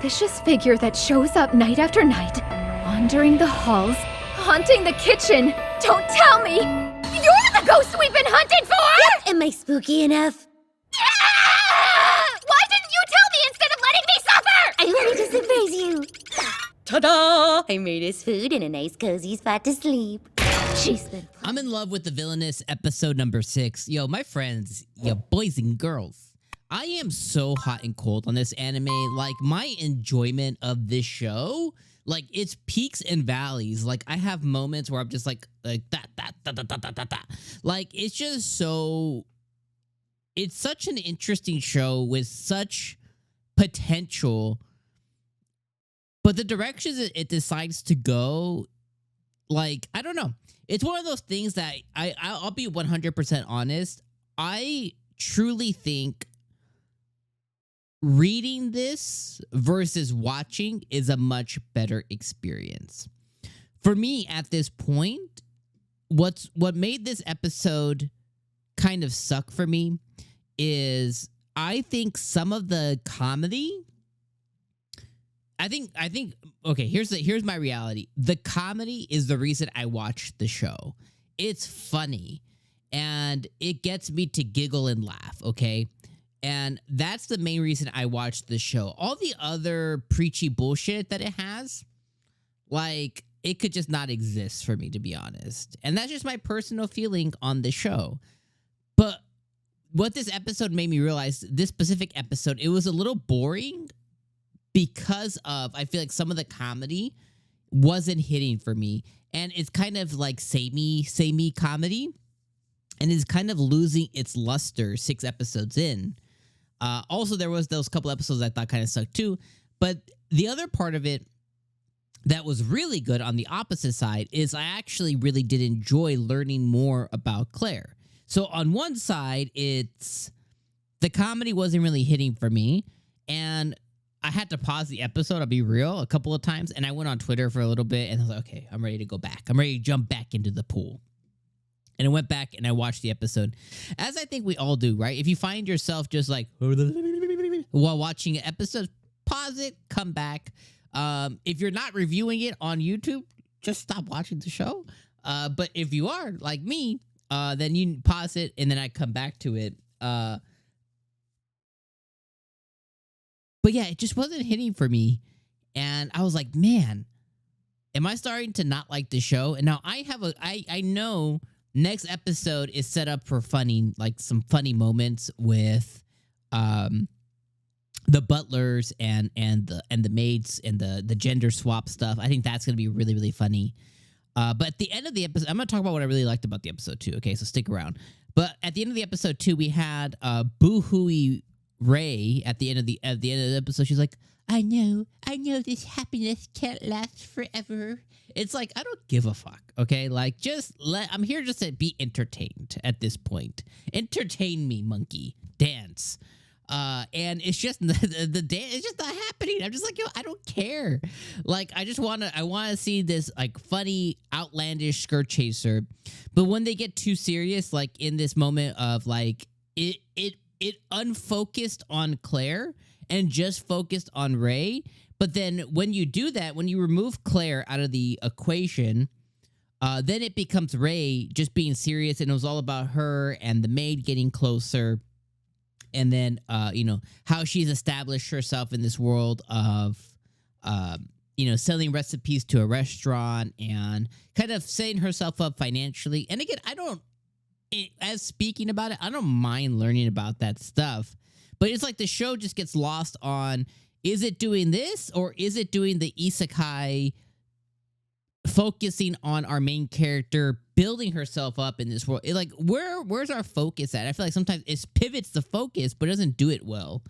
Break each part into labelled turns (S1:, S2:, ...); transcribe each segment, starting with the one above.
S1: suspicious figure that shows up night after night, wandering the halls, haunting the kitchen. Don't tell me! You're the ghost we've been hunting for!
S2: Yep, am I spooky enough?
S1: Why didn't you tell me instead of letting me suffer?
S2: I wanted to surprise you. Ta-da! I made us food and a nice cozy spot to sleep. She's been...
S3: I'm in love with the Villainess episode number 6. Yo, my friends, yo, boys and girls. I am so hot and cold on this anime. Like, my enjoyment of this show, like, it's peaks and valleys. Like, I have moments where I'm just like that. Like, it's just so... It's such an interesting show with such potential, but the directions it decides to go, like, I don't know. It's one of those things that I'll be 100% honest. I truly think reading this versus watching is a much better experience. For me, at this point, what made this episode kind of suck for me is I think some of the comedy... I think okay, here's my reality. The comedy is the reason I watch the show. It's funny and it gets me to giggle and laugh, okay? And that's the main reason I watch the show. All the other preachy bullshit that it has, like, it could just not exist for me, to be honest. And that's just my personal feeling on the show. But what this episode made me realize, this specific episode, it was a little boring because of, I feel like some of the comedy wasn't hitting for me. And it's kind of like samey comedy. And it's kind of losing its luster 6 episodes in. Also, there was those couple episodes I thought kind of sucked too. But the other part of it that was really good on the opposite side is I actually really did enjoy learning more about Claire. So on one side, it's the comedy wasn't really hitting for me. And I had to pause the episode, I'll be real, a couple of times. And I went on Twitter for a little bit and I was like, okay, I'm ready to go back. I'm ready to jump back into the pool. And I went back and I watched the episode. As I think we all do, right? If you find yourself just like, while watching an episode, pause it, come back. If you're not reviewing it on YouTube, just stop watching the show. But if you are, like me, then you pause it and then I come back to it. But yeah, it just wasn't hitting for me. And I was like, man, am I starting to not like the show? And now I know next episode is set up for funny, like some funny moments with the butlers and the maids and the gender swap stuff. I think that's going to be really, really funny. But at the end of the episode, I'm going to talk about what I really liked about the episode too. Okay, so stick around. But at the end of the episode too, we had Boo-hooey Ray at the end of the episode. She's like, I know this happiness can't last forever. It's like, I don't give a fuck, okay? Like, I'm here just to be entertained at this point. Entertain me, monkey. Dance. And it's just, the dance, it's just not happening. I'm just like, yo, I don't care. Like, I want to see this, like, funny, outlandish skirt chaser. But when they get too serious, like, in this moment of, like, it unfocused on Claire and just focused on Ray. But then when you do that, when you remove Claire out of the equation, then it becomes Ray just being serious, and it was all about her and the maid getting closer. And then, how she's established herself in this world of, selling recipes to a restaurant and kind of setting herself up financially. And again, as speaking about it, I don't mind learning about that stuff. But it's like the show just gets lost on, is it doing this or is it doing the isekai, focusing on our main character building herself up in this world? Where's our focus at? I feel like sometimes it pivots the focus but doesn't do it well.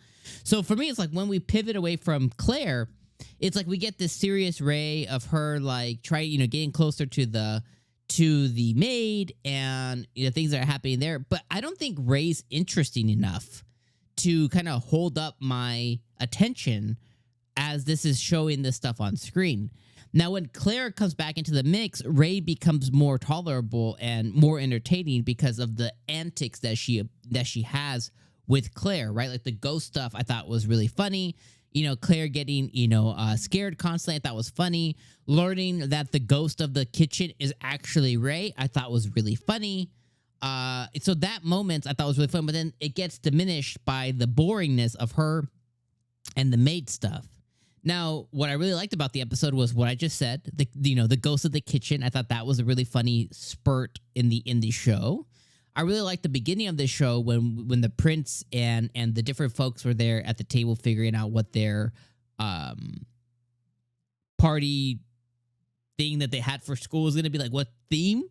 S3: So for me, it's like when we pivot away from Claire, it's like we get this serious Ray of her like getting closer to the maid and things that are happening there. But I don't think Ray's interesting enough to kind of hold up my attention as this is showing this stuff on screen. Now, when Claire comes back into the mix, Ray becomes more tolerable and more entertaining because of the antics that she has with Claire, right? Like the ghost stuff I thought was really funny. Claire getting, scared constantly, I thought was funny. Learning that the ghost of the kitchen is actually Ray, I thought was really funny. So that moment I thought was really fun, but then it gets diminished by the boringness of her and the maid stuff. Now, what I really liked about the episode was what I just said, the ghost of the kitchen. I thought that was a really funny spurt in the show. I really liked the beginning of the show when the prince and the different folks were there at the table figuring out what their party thing that they had for school was going to be like, what theme.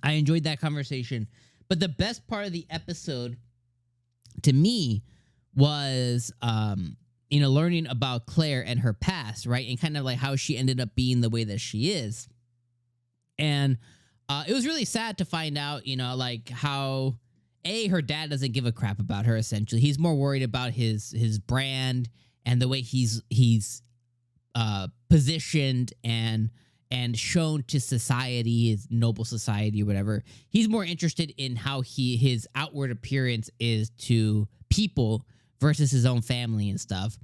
S3: I enjoyed that conversation. But the best part of the episode to me was learning about Claire and her past, right? And kind of like how she ended up being the way that she is. And it was really sad to find out, like how her dad doesn't give a crap about her. Essentially, he's more worried about his brand and the way he's positioned and shown to society, his noble society or whatever. He's more interested in how his outward appearance is to people versus his own family and stuff.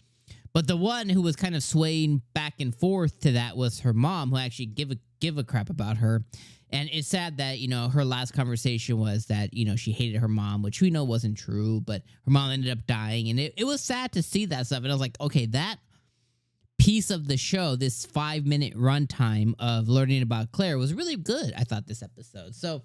S3: But the one who was kind of swaying back and forth to that was her mom, who actually give a crap about her. And it's sad that, her last conversation was that, she hated her mom, which we know wasn't true, but her mom ended up dying. And it was sad to see that stuff. And I was like, okay, that piece of the show, this 5-minute runtime of learning about Claire was really good, I thought, this episode. So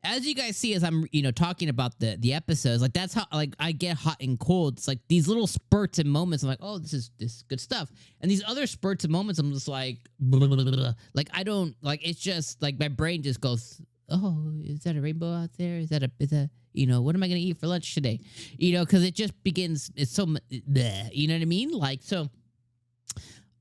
S3: as you guys see, as I'm, talking about the episodes, like that's how like I get hot and cold. It's like these little spurts and moments. I'm like, oh, this is good stuff. And these other spurts and moments, I'm just like, blah, blah, blah, blah. Like I don't like. It's just like my brain just goes, oh, is that a rainbow out there? Is that what am I gonna eat for lunch today? Because it just begins. It's so, bleh, you know what I mean? Like so.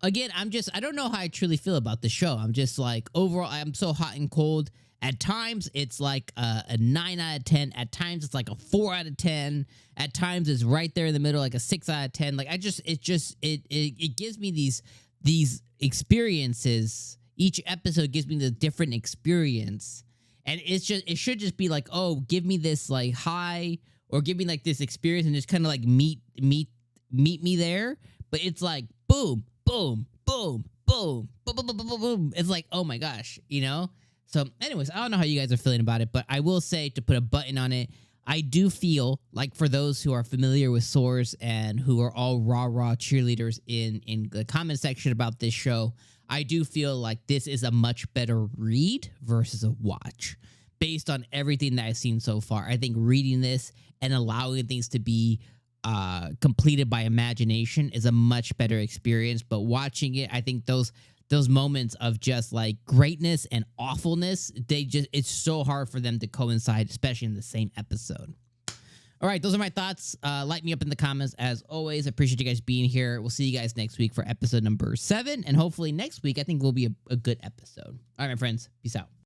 S3: Again, I don't know how I truly feel about the show. I'm just like overall, I'm so hot and cold. At times, it's like a 9 out of 10. At times, it's like a 4 out of 10. At times, it's right there in the middle, like a 6 out of 10. Like it gives me these experiences. Each episode gives me the different experience, and it should just be like, oh, give me this like high, or give me like this experience, and just kind of like meet me there. But it's like boom, boom, boom, boom, boom, boom, boom, boom, boom. It's like, oh my gosh, So anyways, I don't know how you guys are feeling about it, but I will say, to put a button on it, I do feel like for those who are familiar with Source and who are all rah-rah cheerleaders in the comment section about this show, I do feel like this is a much better read versus a watch. Based on everything that I've seen so far, I think reading this and allowing things to be completed by imagination is a much better experience. But watching it, I think those moments of just like greatness and awfulness, it's so hard for them to coincide, especially in the same episode. All right, those are my thoughts. Light me up in the comments as always. I appreciate you guys being here. We'll see you guys next week for episode number 7. And hopefully next week, I think will be a good episode. All right, my friends. Peace out.